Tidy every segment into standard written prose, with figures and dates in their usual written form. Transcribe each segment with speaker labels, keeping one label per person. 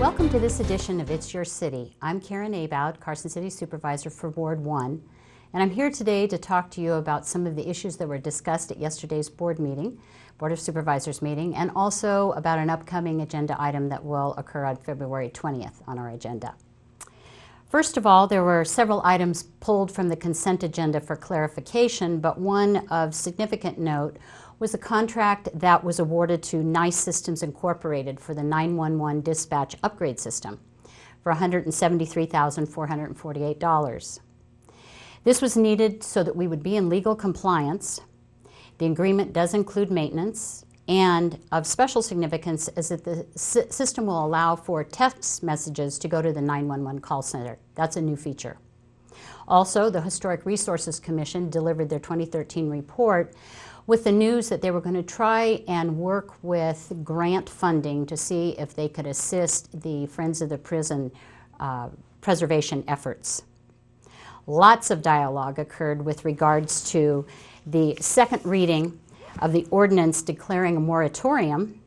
Speaker 1: Welcome to this edition of It's Your City. I'm Karen Abowd, Carson City Supervisor for Ward 1, and I'm here today to talk to you about some of the issues that were discussed at yesterday's Board of Supervisors meeting, and also about an upcoming agenda item that will occur on February 20th on our agenda. First of all, there were several items pulled from the consent agenda for clarification, but one of significant note was a contract that was awarded to NICE Systems Incorporated for the 911 dispatch upgrade system for $173,448. This was needed so that we would be in legal compliance. The agreement does include maintenance, and of special significance is that the system will allow for text messages to go to the 911 call center. That's a new feature. Also, the Historic Resources Commission delivered their 2013 report with the news that they were going to try and work with grant funding to see if they could assist the Friends of the Prison preservation efforts. Lots of dialogue occurred with regards to the second reading of the ordinance declaring a moratorium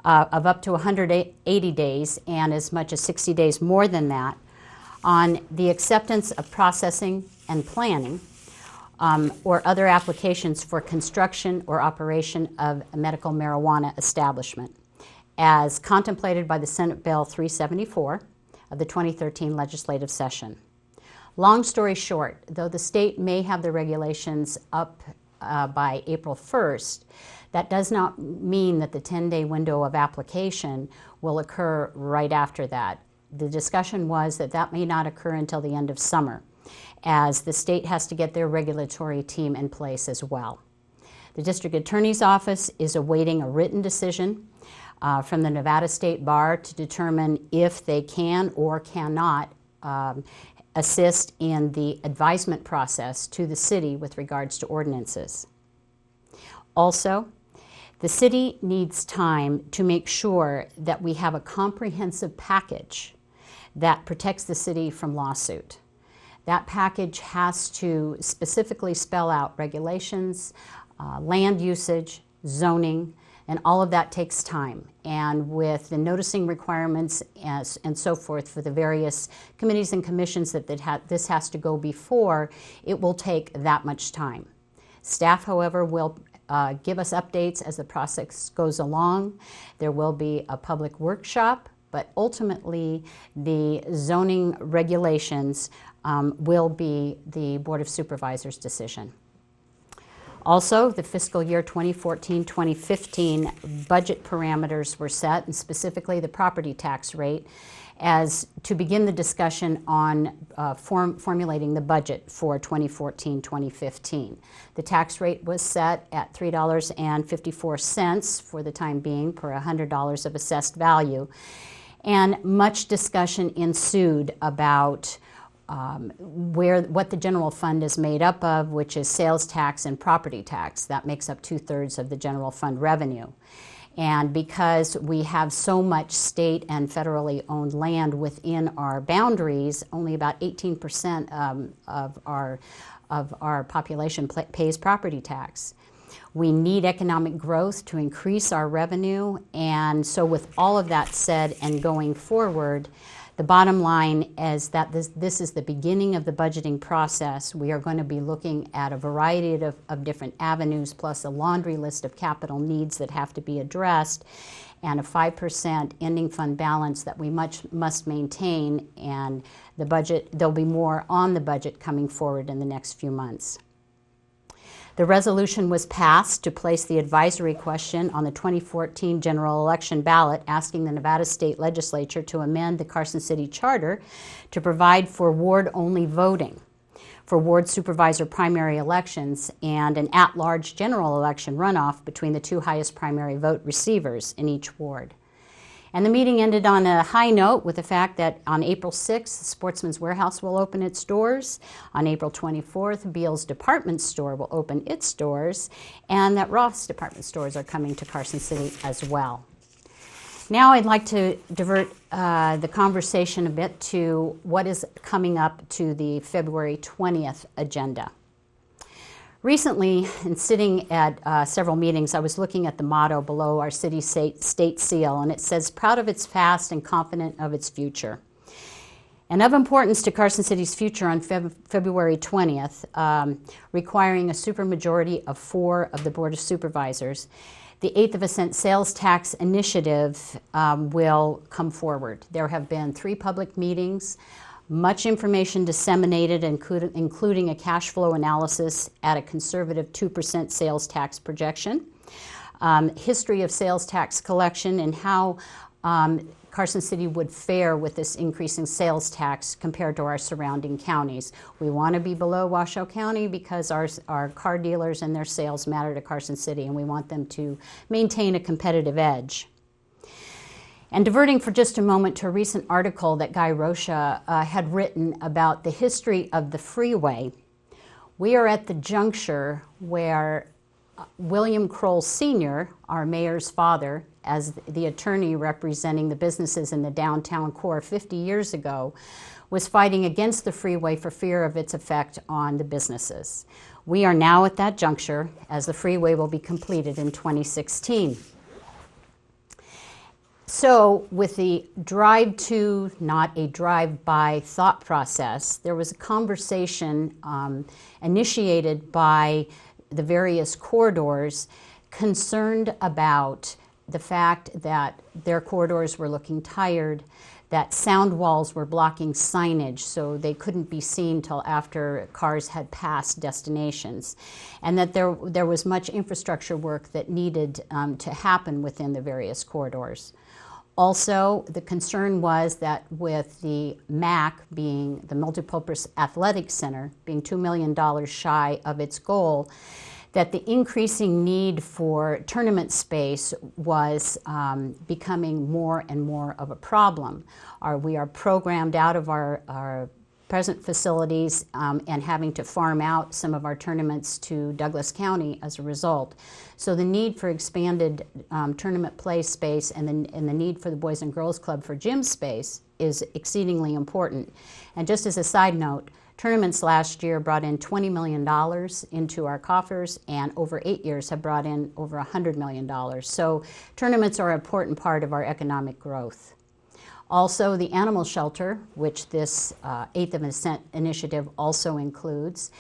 Speaker 1: of up to 180 days and as much as 60 days more than that on the acceptance of processing and planning or other applications for construction or operation of a medical marijuana establishment, as contemplated by the Senate Bill 374 of the 2013 legislative session. Long story short, though the state may have the regulations up by April 1st, that does not mean that the 10-day window of application will occur right after that. The discussion was that that may not occur until the end of summer, as the state has to get their regulatory team in place as well. The District Attorney's Office is awaiting a written decision from the Nevada State Bar to determine if they can or cannot assist in the advisement process to the city with regards to ordinances. Also, the city needs time to make sure that we have a comprehensive package that protects the city from lawsuit. That package has to specifically spell out regulations, land usage, zoning, and all of that takes time. And with the noticing requirements and so forth for the various committees and commissions that this has to go before, it will take that much time. Staff, however, will give us updates as the process goes along. There will be a public workshop, but ultimately the zoning regulations will be the Board of Supervisors' decision. Also, the fiscal year 2014-2015 budget parameters were set, and specifically the property tax rate, as to begin the discussion on formulating the budget for 2014-2015. The tax rate was set at $3.54 for the time being per $100 of assessed value, and much discussion ensued about what the general fund is made up of, which is sales tax and property tax. That makes up 2/3 of the general fund revenue. And because we have so much state and federally owned land within our boundaries, only about 18% of our population pays property tax. We need economic growth to increase our revenue, and so with all of that said and going forward, the bottom line is that this is the beginning of the budgeting process. We are going to be looking at a variety of different avenues, plus a laundry list of capital needs that have to be addressed, and a 5% ending fund balance that we must maintain, and the budget, there'll be more on the budget coming forward in the next few months. The resolution was passed to place the advisory question on the 2014 general election ballot, asking the Nevada State Legislature to amend the Carson City Charter to provide for ward-only voting for ward supervisor primary elections and an at-large general election runoff between the two highest primary vote receivers in each ward. And the meeting ended on a high note with the fact that on April 6th, Sportsman's Warehouse will open its doors. On April 24th, Beal's Department Store will open its doors, and that Ross Department Stores are coming to Carson City as well. Now I'd like to divert the conversation a bit to what is coming up to the February 20th agenda. Recently, in sitting at several meetings, I was looking at the motto below our city-state seal, and it says, "Proud of its past and confident of its future." And of importance to Carson City's future on February 20th, requiring a supermajority of 4 of the Board of Supervisors, the 1/8 of a cent sales tax initiative will come forward. There have been 3 public meetings, much information disseminated, including a cash flow analysis at a conservative 2% sales tax projection, history of sales tax collection, and how Carson City would fare with this increasing sales tax compared to our surrounding counties. We want to be below Washoe County because our car dealers and their sales matter to Carson City, and we want them to maintain a competitive edge. And diverting for just a moment to a recent article that Guy Rocha had written about the history of the freeway, we are at the juncture where William Kroll Sr., our mayor's father, as the attorney representing the businesses in the downtown core 50 years ago, was fighting against the freeway for fear of its effect on the businesses. We are now at that juncture as the freeway will be completed in 2016. So with the drive-to, not a drive-by thought process, there was a conversation initiated by the various corridors concerned about the fact that their corridors were looking tired, that sound walls were blocking signage so they couldn't be seen till after cars had passed destinations, and that there was much infrastructure work that needed to happen within the various corridors. Also, the concern was that with the MAC, being the Multipurpose Athletic Center, being $2 million shy of its goal, that the increasing need for tournament space was becoming more and more of a problem. We are programmed out of our present facilities and having to farm out some of our tournaments to Douglas County as a result. So the need for expanded tournament play space and the need for the Boys and Girls Club for gym space is exceedingly important. And just as a side note, tournaments last year brought in $20 million into our coffers, and over 8 years have brought in over $100 million. So tournaments are an important part of our economic growth. Also, the animal shelter, which this 1/8 of a cent initiative also includes,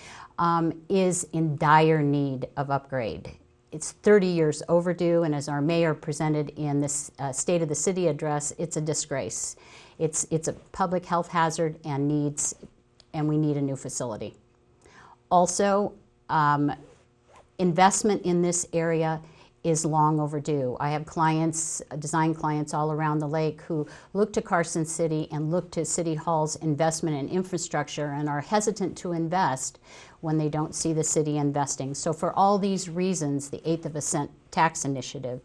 Speaker 1: is in dire need of upgrade. It's 30 years overdue, and as our mayor presented in this State of the City address, it's a disgrace. It's a public health hazard and we need a new facility. Also, investment in this area is long overdue. I have clients, design clients all around the lake who look to Carson City and look to City Hall's investment in infrastructure and are hesitant to invest when they don't see the city investing. So for all these reasons, the 1/8 of a cent tax initiative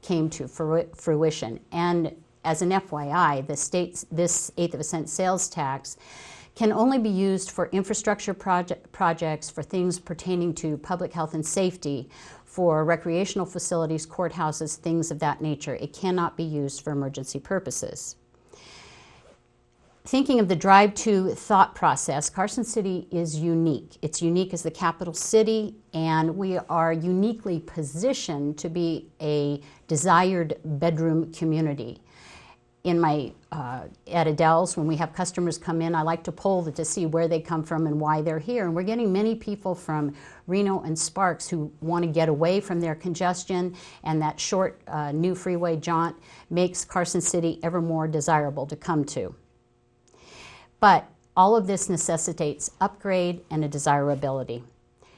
Speaker 1: came to fruition. And as an FYI, this 1/8 of a cent sales tax can only be used for infrastructure projects, for things pertaining to public health and safety, for recreational facilities, courthouses, things of that nature. It cannot be used for emergency purposes. Thinking of the drive-to thought process, Carson City is unique. It's unique as the capital city, and we are uniquely positioned to be a desired bedroom community. In my at Adele's, when we have customers come in, I like to poll to see where they come from and why they're here. And we're getting many people from Reno and Sparks who want to get away from their congestion, and that short new freeway jaunt makes Carson City ever more desirable to come to. But all of this necessitates upgrade and a desirability.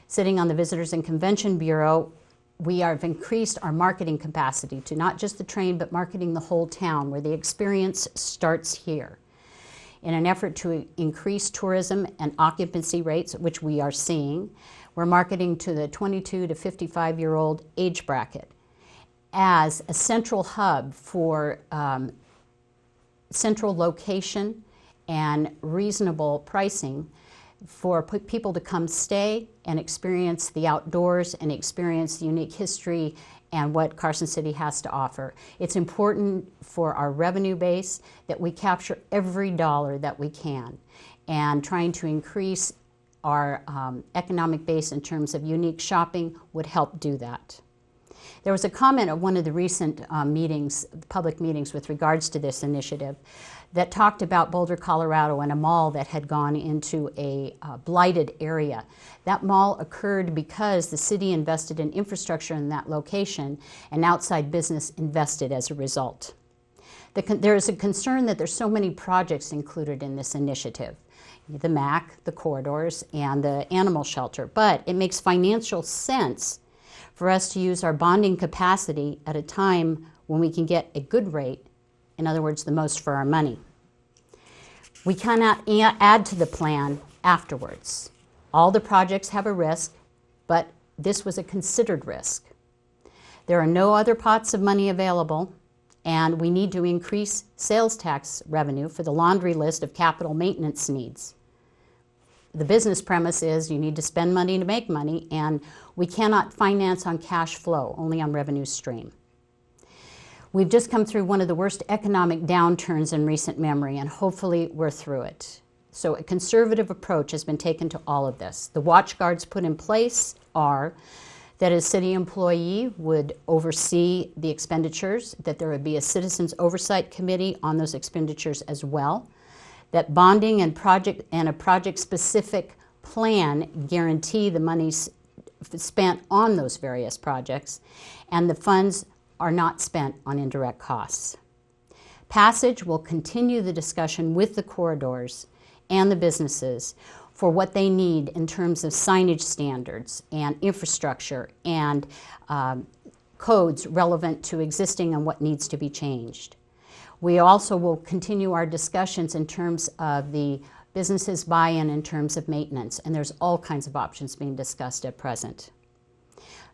Speaker 1: Sitting on the Visitors and Convention Bureau, we have increased our marketing capacity to not just the train, but marketing the whole town, where the experience starts here. In an effort to increase tourism and occupancy rates, which we are seeing, we're marketing to the 22 to 55-year-old age bracket as a central hub for central location and reasonable pricing for people to come stay and experience the outdoors and experience the unique history and what Carson City has to offer. It's important for our revenue base that we capture every dollar that we can, and trying to increase our economic base in terms of unique shopping would help do that. There was a comment at one of the recent public meetings with regards to this initiative that talked about Boulder, Colorado and a mall that had gone into a blighted area. That mall occurred because the city invested in infrastructure in that location and outside business invested as a result. There is a concern that there's so many projects included in this initiative. The MAC, the corridors, and the animal shelter, but it makes financial sense for us to use our bonding capacity at a time when we can get a good rate, in other words, the most for our money. We cannot add to the plan afterwards. All the projects have a risk, but this was a considered risk. There are no other pots of money available, and we need to increase sales tax revenue for the laundry list of capital maintenance needs. The business premise is you need to spend money to make money, and we cannot finance on cash flow, only on revenue stream. We've just come through one of the worst economic downturns in recent memory, and hopefully we're through it. So a conservative approach has been taken to all of this. The watchguards put in place are that a city employee would oversee the expenditures, that there would be a citizens oversight committee on those expenditures as well, that bonding and a project-specific plan guarantee the monies spent on those various projects, and the funds are not spent on indirect costs. Passage will continue the discussion with the corridors and the businesses for what they need in terms of signage standards and infrastructure and codes relevant to existing and what needs to be changed. We also will continue our discussions in terms of the businesses' buy-in in terms of maintenance, and there's all kinds of options being discussed at present.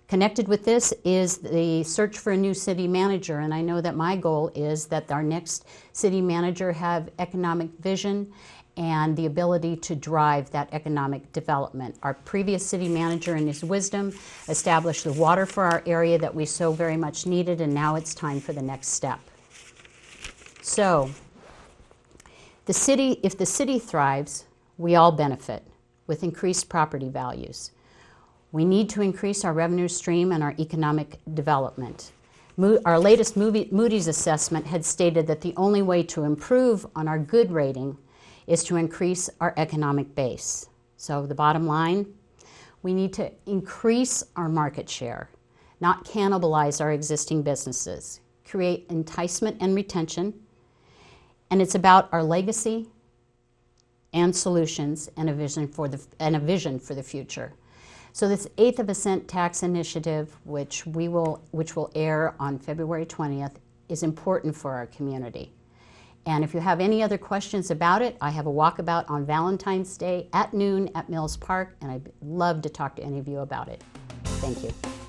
Speaker 1: Connected with this is the search for a new city manager, and I know that my goal is that our next city manager have economic vision and the ability to drive that economic development. Our previous city manager, in his wisdom, established the water for our area that we so very much needed, and now it's time for the next step. So, if the city thrives, we all benefit with increased property values. We need to increase our revenue stream and our economic development. Our latest Moody's assessment had stated that the only way to improve on our good rating is to increase our economic base. So the bottom line, we need to increase our market share, not cannibalize our existing businesses, create enticement and retention, and it's about our legacy and solutions and a vision for the future. So this 1/8 of a cent tax initiative, which will air on February 20th, is important for our community. And if you have any other questions about it, I have a walkabout on Valentine's Day at noon at Mills Park, and I'd love to talk to any of you about it. Thank you.